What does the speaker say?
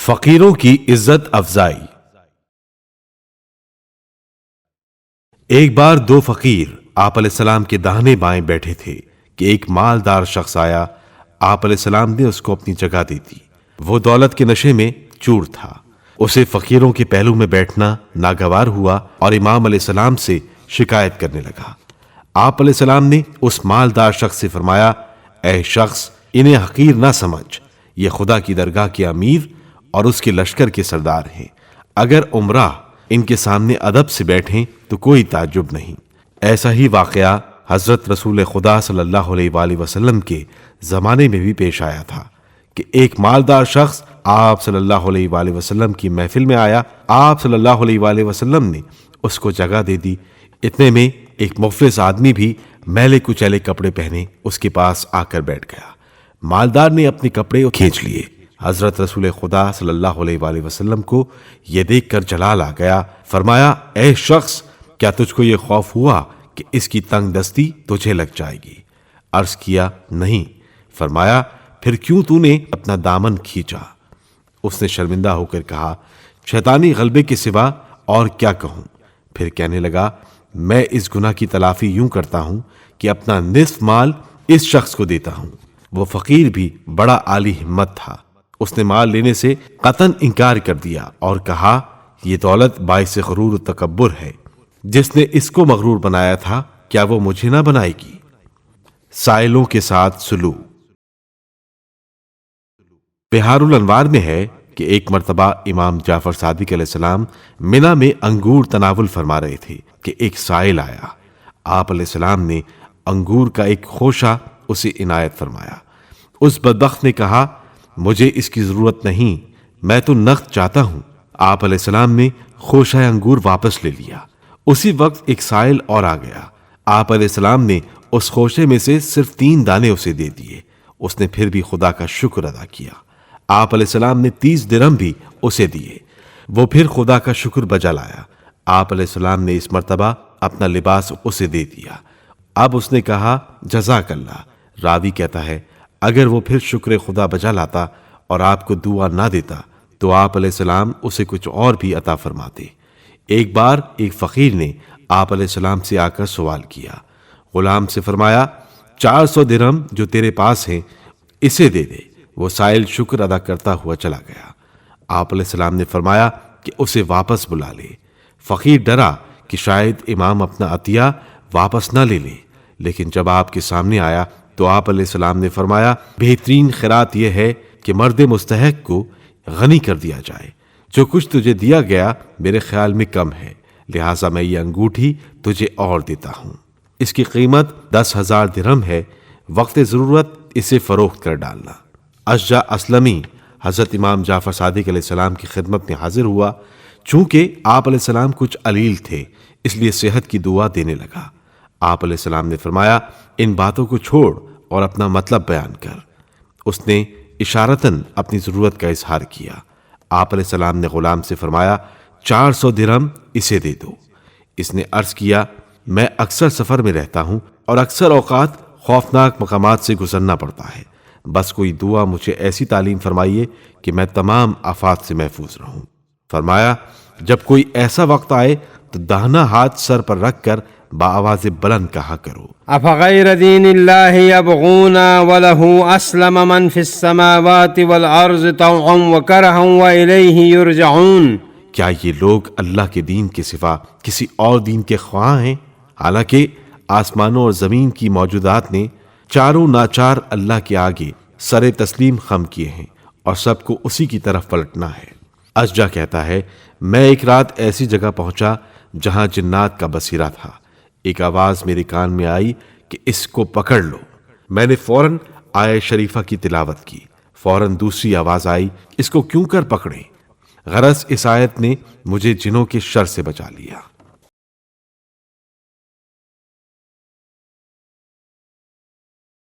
فقیروں کی عزت افزائی۔ ایک بار دو فقیر آپ علیہ السلام کے داہنے بائیں بیٹھے تھے کہ ایک مالدار شخص آیا۔ آپ علیہ السلام نے اس کو اپنی جگہ دی تھی۔ وہ دولت کے نشے میں چور تھا۔ اسے فقیروں کے پہلو میں بیٹھنا ناگوار ہوا اور امام علیہ السلام سے شکایت کرنے لگا۔ آپ علیہ السلام نے اس مالدار شخص سے فرمایا، اے شخص، انہیں حقیر نہ سمجھ، یہ خدا کی درگاہ کے امیر اور اس کے لشکر کے سردار ہیں۔ اگر عمرہ ان کے سامنے ادب سے بیٹھیں تو کوئی تعجب نہیں۔ ایسا ہی واقعہ حضرت رسول خدا صلی اللہ علیہ وآلہ وسلم کے زمانے میں بھی پیش آیا تھا کہ ایک مالدار شخص آپ صلی اللہ علیہ وآلہ وسلم کی محفل میں آیا۔ آپ صلی اللہ علیہ وآلہ وسلم نے اس کو جگہ دے دی۔ اتنے میں ایک مفلس آدمی بھی میلے کچیلے کپڑے پہنے اس کے پاس آ کر بیٹھ گیا۔ مالدار نے اپنے کپڑے کھینچ لیے۔ حضرت رسول خدا صلی اللہ علیہ وآلہ وسلم کو یہ دیکھ کر جلال آ گیا۔ فرمایا، اے شخص، کیا تجھ کو یہ خوف ہوا کہ اس کی تنگ دستی تجھے لگ جائے گی؟ عرض کیا، نہیں۔ فرمایا، پھر کیوں تو نے اپنا دامن کھینچا؟ اس نے شرمندہ ہو کر کہا، شیطانی غلبے کے سوا اور کیا کہوں؟ پھر کہنے لگا، میں اس گناہ کی تلافی یوں کرتا ہوں کہ اپنا نصف مال اس شخص کو دیتا ہوں۔ وہ فقیر بھی بڑا عالی ہمت تھا۔ اس نے مال لینے سے قطعاً انکار کر دیا اور کہا، یہ دولت باعث غرور و تکبر ہے۔ جس نے اس کو مغرور بنایا تھا، کیا وہ مجھے نہ بنائے گی؟ سائلوں کے ساتھ سلوک۔ بہار الانوار میں ہے کہ ایک مرتبہ امام جعفر صادق علیہ السلام منی میں انگور تناول فرما رہے تھے کہ ایک سائل آیا۔ آپ علیہ السلام نے انگور کا ایک خوشہ اسے عنایت فرمایا۔ اس بدبخت نے کہا، مجھے اس کی ضرورت نہیں، میں تو نقد چاہتا ہوں۔ آپ علیہ السلام نے خوشہ انگور واپس لے لیا۔ اسی وقت ایک سائل اور آ گیا۔ آپ علیہ السلام نے اس خوشے میں سے صرف 3 دانے اسے دے دیے۔ اس نے پھر بھی خدا کا شکر ادا کیا۔ آپ علیہ السلام نے 30 درہم بھی اسے دیے۔ وہ پھر خدا کا شکر بجا لایا۔ آپ علیہ السلام نے اس مرتبہ اپنا لباس اسے دے دیا۔ اب اس نے کہا، جزاک اللہ۔ راوی کہتا ہے، اگر وہ پھر شکر خدا بجا لاتا اور آپ کو دعا نہ دیتا تو آپ علیہ السلام اسے کچھ اور بھی عطا فرماتے۔ ایک بار ایک فقیر نے آپ علیہ السلام سے آ کر سوال کیا۔ غلام سے فرمایا، 400 درہم جو تیرے پاس ہیں اسے دے دے۔ وہ سائل شکر ادا کرتا ہوا چلا گیا۔ آپ علیہ السلام نے فرمایا کہ اسے واپس بلا لے۔ فقیر ڈرا کہ شاید امام اپنا عطیہ واپس نہ لے لے، لیکن جب آپ کے سامنے آیا تو آپ علیہ السلام نے فرمایا، بہترین خیرات یہ ہے کہ مرد مستحق کو غنی کر دیا جائے۔ جو کچھ تجھے دیا گیا میرے خیال میں کم ہے، لہٰذا میں یہ انگوٹھی تجھے اور دیتا ہوں۔ اس کی قیمت 10,000 درہم ہے، وقت ضرورت اسے فروخت کر ڈالنا۔ اشجع اسلمی حضرت امام جعفر صادق علیہ السلام کی خدمت میں حاضر ہوا۔ چونکہ آپ علیہ السلام کچھ علیل تھے، اس لیے صحت کی دعا دینے لگا۔ آپ علیہ السلام نے فرمایا، ان باتوں کو چھوڑ اور اپنا مطلب بیان کر۔ اس نے اشارتاً اپنی ضرورت کا اظہار کیا۔ آپ علیہ السلام نے غلام سے فرمایا، 400 درہم اسے دے دو۔ اس نے عرض کیا، میں اکثر سفر میں رہتا ہوں اور اکثر اوقات خوفناک مقامات سے گزرنا پڑتا ہے، بس کوئی دعا مجھے ایسی تعلیم فرمائیے کہ میں تمام آفات سے محفوظ رہوں۔ فرمایا، جب کوئی ایسا وقت آئے تو داہنا ہاتھ سر پر رکھ کر بآواز بلند کہا کرو، افغیر دین اللہ یبغون وله اسلم من فی السماوات والارض طوعا وکرہا والیہ یرجعون۔ کیا یہ لوگ اللہ کے دین کے سوا کسی اور دین کے خواہاں ہیں؟ حالانکہ آسمانوں اور زمین کی موجودات نے چاروں ناچار اللہ کے آگے سر تسلیم خم کیے ہیں اور سب کو اسی کی طرف پلٹنا ہے۔ اشجع کہتا ہے، میں ایک رات ایسی جگہ پہنچا جہاں جنات کا بسیرا تھا۔ ایک آواز میرے کان میں آئی کہ اس کو پکڑ لو۔ میں نے فوراً آیہ شریفہ کی تلاوت کی۔ فوراً دوسری آواز آئی، اس کو کیوں کر پکڑیں؟ غرض اس آیت نے مجھے جنوں کے شر سے بچا لیا۔